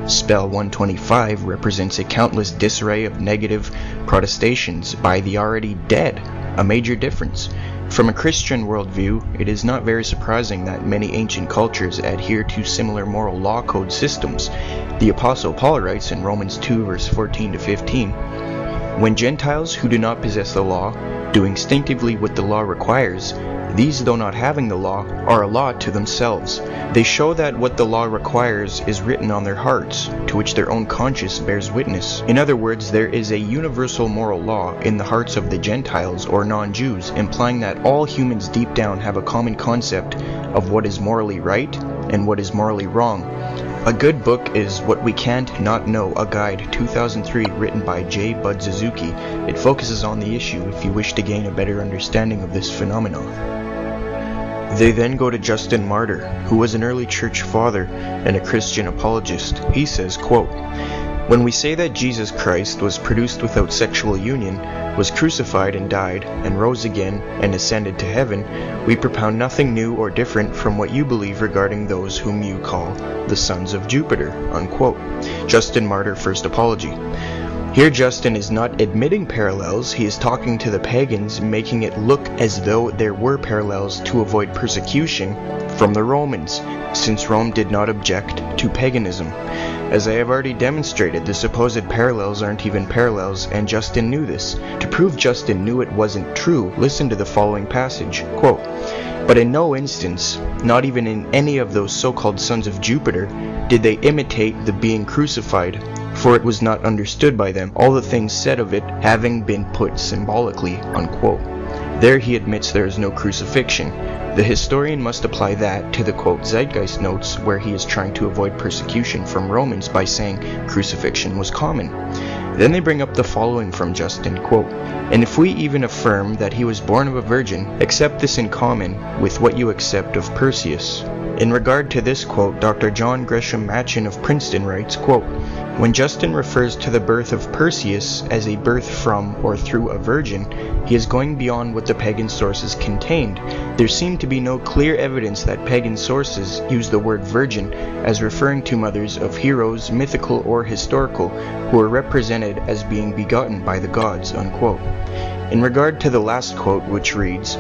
Spell 125 represents a countless disarray of negative protestations by the already dead, a major difference. From a Christian worldview, it is not very surprising that many ancient cultures adhere to similar moral law code systems. The Apostle Paul writes in Romans 2 verse 14 to 15, "When Gentiles who do not possess the law do instinctively what the law requires, these, though not having the law, are a law to themselves. They show that what the law requires is written on their hearts, to which their own conscience bears witness." In other words, there is a universal moral law in the hearts of the Gentiles or non-Jews, implying that all humans deep down have a common concept of what is morally right and what is morally wrong. A good book is What We Can't Not Know, a Guide, 2003, written by J. Bud Suzuki. It focuses on the issue if you wish to gain a better understanding of this phenomenon. They then go to Justin Martyr, who was an early church father and a Christian apologist. He says, quote, "When we say that Jesus Christ was produced without sexual union, was crucified and died, and rose again, and ascended to heaven, we propound nothing new or different from what you believe regarding those whom you call the sons of Jupiter," unquote. Justin Martyr, First Apology. Here Justin is not admitting parallels, he is talking to the pagans, making it look as though there were parallels to avoid persecution from the Romans, since Rome did not object to paganism. As I have already demonstrated, the supposed parallels aren't even parallels, and Justin knew this. To prove Justin knew it wasn't true, listen to the following passage, quote, "But in no instance, not even in any of those so-called sons of Jupiter, did they imitate the being crucified, for it was not understood by them, all the things said of it having been put symbolically," unquote. There he admits there is no crucifixion. The historian must apply that to the quote Zeitgeist notes, where he is trying to avoid persecution from Romans by saying crucifixion was common. Then they bring up the following from Justin, quote, "And if we even affirm that he was born of a virgin, accept this in common with what you accept of Perseus." In regard to this quote, Dr. John Gresham Machen of Princeton writes, quote, "When Justin refers to the birth of Perseus as a birth from or through a virgin, he is going beyond what the pagan sources contained. There seemed to be no clear evidence that pagan sources use the word virgin as referring to mothers of heroes, mythical or historical, who are represented as being begotten by the gods," unquote. In regard to the last quote, which reads,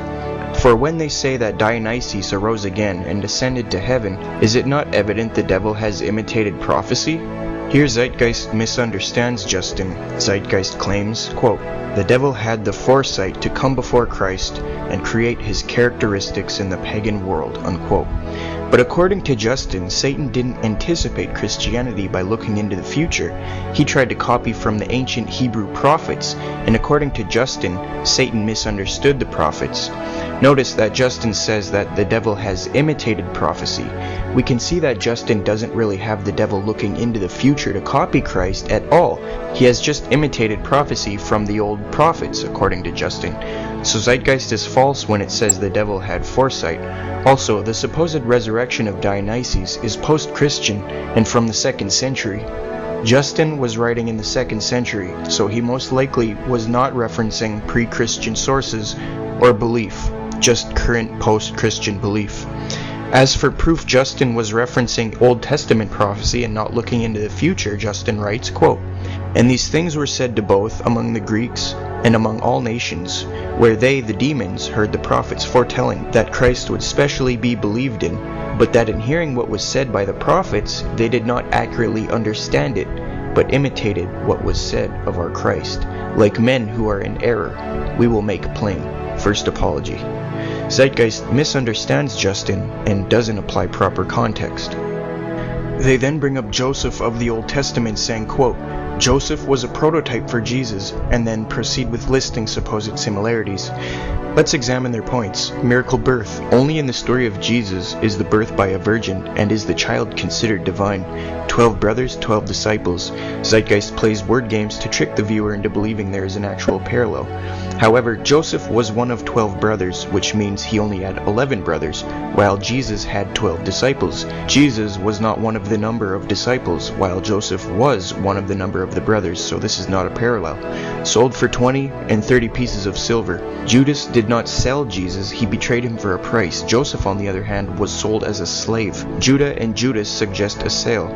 "For when they say that Dionysus arose again and ascended to heaven, is it not evident the devil has imitated prophecy?" Here Zeitgeist misunderstands Justin. Zeitgeist claims, quote, "The devil had the foresight to come before Christ and create his characteristics in the pagan world," unquote. But according to Justin, Satan didn't anticipate Christianity by looking into the future. He tried to copy from the ancient Hebrew prophets, and according to Justin, Satan misunderstood the prophets. Notice that Justin says that the devil has imitated prophecy. We can see that Justin doesn't really have the devil looking into the future to copy Christ at all. He has just imitated prophecy from the old prophets, according to Justin. So Zeitgeist is false when it says the devil had foresight. Also, the supposed resurrection of Dionysus is post-Christian and from the 2nd century. Justin was writing in the 2nd century, so he most likely was not referencing pre-Christian sources or belief, just current post-Christian belief. As for proof Justin was referencing Old Testament prophecy and not looking into the future, Justin writes, quote, "And these things were said to both among the Greeks and among all nations, where they, the demons, heard the prophets foretelling that Christ would specially be believed in, but that in hearing what was said by the prophets, they did not accurately understand it, but imitated what was said of our Christ. Like men who are in error, we will make plain." First Apology. Zeitgeist misunderstands Justin and doesn't apply proper context. They then bring up Joseph of the Old Testament saying, quote, "Joseph was a prototype for Jesus," and then proceed with listing supposed similarities. Let's examine their points. Miracle birth. Only in the story of Jesus is the birth by a virgin, and is the child considered divine. 12 brothers, 12 disciples. Zeitgeist plays word games to trick the viewer into believing there is an actual parallel. However, Joseph was one of 12 brothers, which means he only had 11 brothers, while Jesus had 12 disciples. Jesus was not one of the number of disciples, while Joseph was one of the number of of the brothers, so this is not a parallel. Sold for 20 and 30 pieces of silver. Judas did not sell Jesus, he betrayed him for a price. Joseph, on the other hand, was sold as a slave. Judah and Judas suggest a sale.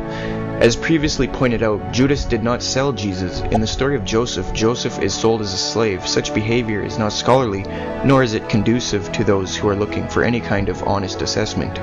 As previously pointed out, Judas did not sell Jesus. In the story of Joseph, Joseph is sold as a slave. Such behavior is not scholarly, nor is it conducive to those who are looking for any kind of honest assessment.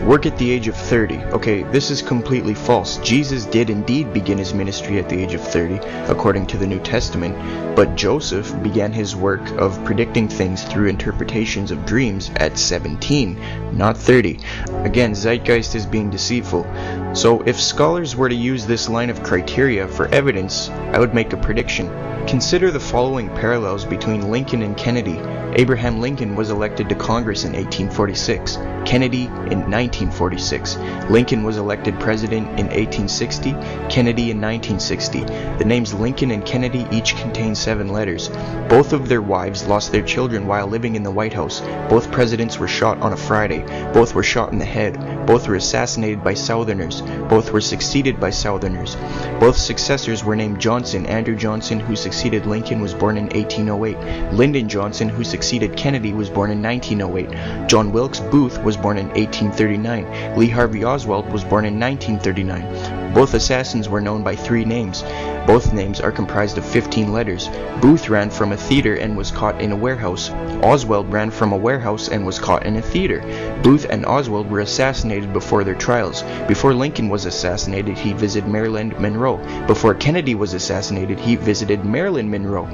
Work at the age of 30. Okay, this is completely false. Jesus did indeed begin his ministry at the age of 30, according to the New Testament, but Joseph began his work of predicting things through interpretations of dreams at 17, not 30. Again, Zeitgeist is being deceitful. So if scholars were to use this line of criteria for evidence, I would make a prediction. Consider the following parallels between Lincoln and Kennedy. Abraham Lincoln was elected to Congress in 1846, Kennedy in 1946. Lincoln was elected president in 1860, Kennedy in 1960. The names Lincoln and Kennedy each contain 7 letters. Both of their wives lost their children while living in the White House. Both presidents were shot on a Friday. Both were shot in the head. Both were assassinated by Southerners. Both were succeeded by Southerners. Both successors were named Johnson. Andrew Johnson, who succeeded Lincoln, was born in 1808. Lyndon Johnson, who succeeded Kennedy, was born in 1908. John Wilkes Booth was born in 1839. Lee Harvey Oswald was born in 1939. Both assassins were known by 3 names. Both names are comprised of 15 letters. Booth ran from a theater and was caught in a warehouse. Oswald ran from a warehouse and was caught in a theater. Booth and Oswald were assassinated before their trials. Before Lincoln was assassinated, he visited Marilyn Monroe. Before Kennedy was assassinated, he visited Marilyn Monroe.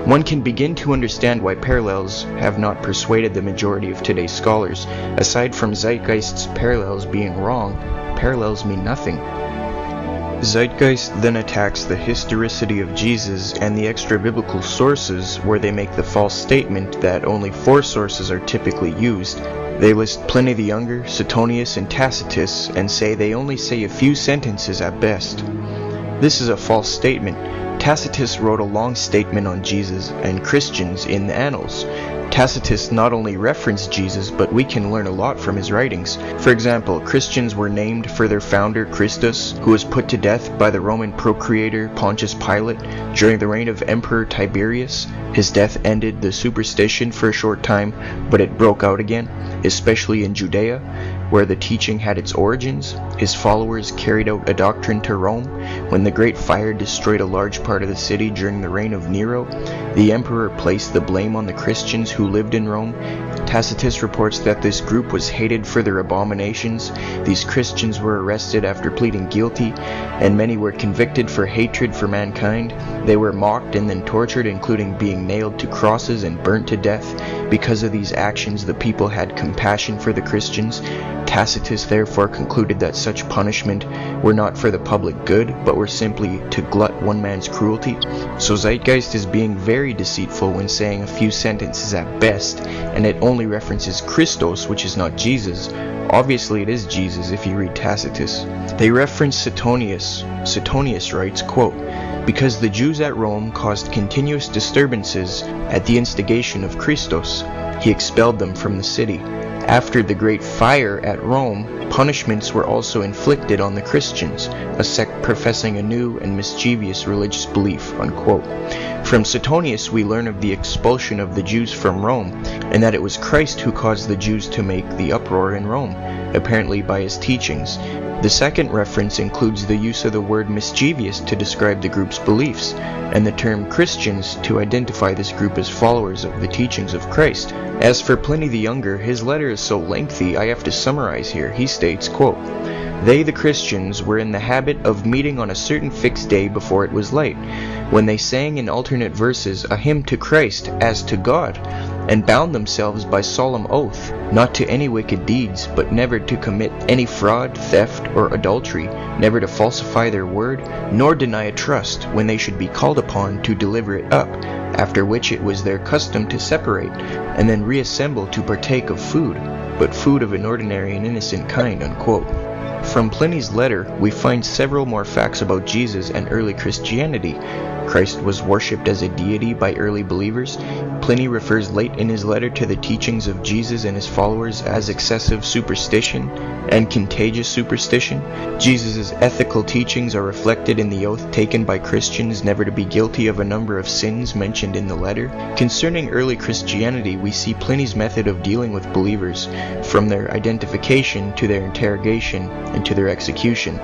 One can begin to understand why parallels have not persuaded the majority of today's scholars. Aside from Zeitgeist's parallels being wrong, parallels mean nothing. Zeitgeist then attacks the historicity of Jesus and the extra-biblical sources, where they make the false statement that only 4 sources are typically used. They list Pliny the Younger, Suetonius, and Tacitus, and say they only say a few sentences at best. This is a false statement. Tacitus wrote a long statement on Jesus and Christians in the Annals. Tacitus not only referenced Jesus, but we can learn a lot from his writings. For example, Christians were named for their founder Christus, who was put to death by the Roman procurator Pontius Pilate during the reign of Emperor Tiberius. His death ended the superstition for a short time, but it broke out again, especially in Judea, where the teaching had its origins. His followers carried out a doctrine to Rome. When the Great Fire destroyed a large part of the city during the reign of Nero, the emperor placed the blame on the Christians who lived in Rome. Tacitus reports that this group was hated for their abominations. These Christians were arrested after pleading guilty, and many were convicted for hatred for mankind. They were mocked and then tortured, including being nailed to crosses and burnt to death. Because of these actions, the people had compassion for the Christians. Tacitus therefore concluded that such punishment were not for the public good, but were simply to glut one man's cruelty. So Zeitgeist is being very deceitful when saying a few sentences at best, and it only references Christos, which is not Jesus. Obviously it is Jesus if you read Tacitus. They reference Suetonius. Suetonius writes, quote, "Because the Jews at Rome caused continuous disturbances at the instigation of Christos, he expelled them from the city. After the great fire at Rome, punishments were also inflicted on the Christians, a sect professing a new and mischievous religious belief," unquote. From Suetonius we learn of the expulsion of the Jews from Rome, and that it was Christ who caused the Jews to make the uproar in Rome, apparently by his teachings. The second reference includes the use of the word mischievous to describe the group's beliefs, and the term Christians to identify this group as followers of the teachings of Christ. As for Pliny the Younger, his letter is so lengthy I have to summarize here. He states, quote, "They, the Christians, were in the habit of meeting on a certain fixed day before it was light, when they sang in alternate verses a hymn to Christ as to God, and bound themselves by solemn oath, not to any wicked deeds, but never to commit any fraud, theft, or adultery, never to falsify their word, nor deny a trust, when they should be called upon to deliver it up, after which it was their custom to separate, and then reassemble to partake of food, but food of an ordinary and innocent kind," unquote. From Pliny's letter, we find several more facts about Jesus and early Christianity. Christ was worshipped as a deity by early believers. Pliny refers late in his letter to the teachings of Jesus and his followers as excessive superstition and contagious superstition. Jesus' ethical teachings are reflected in the oath taken by Christians never to be guilty of a number of sins mentioned in the letter. Concerning early Christianity, we see Pliny's method of dealing with believers, from their identification to their interrogation and to their execution.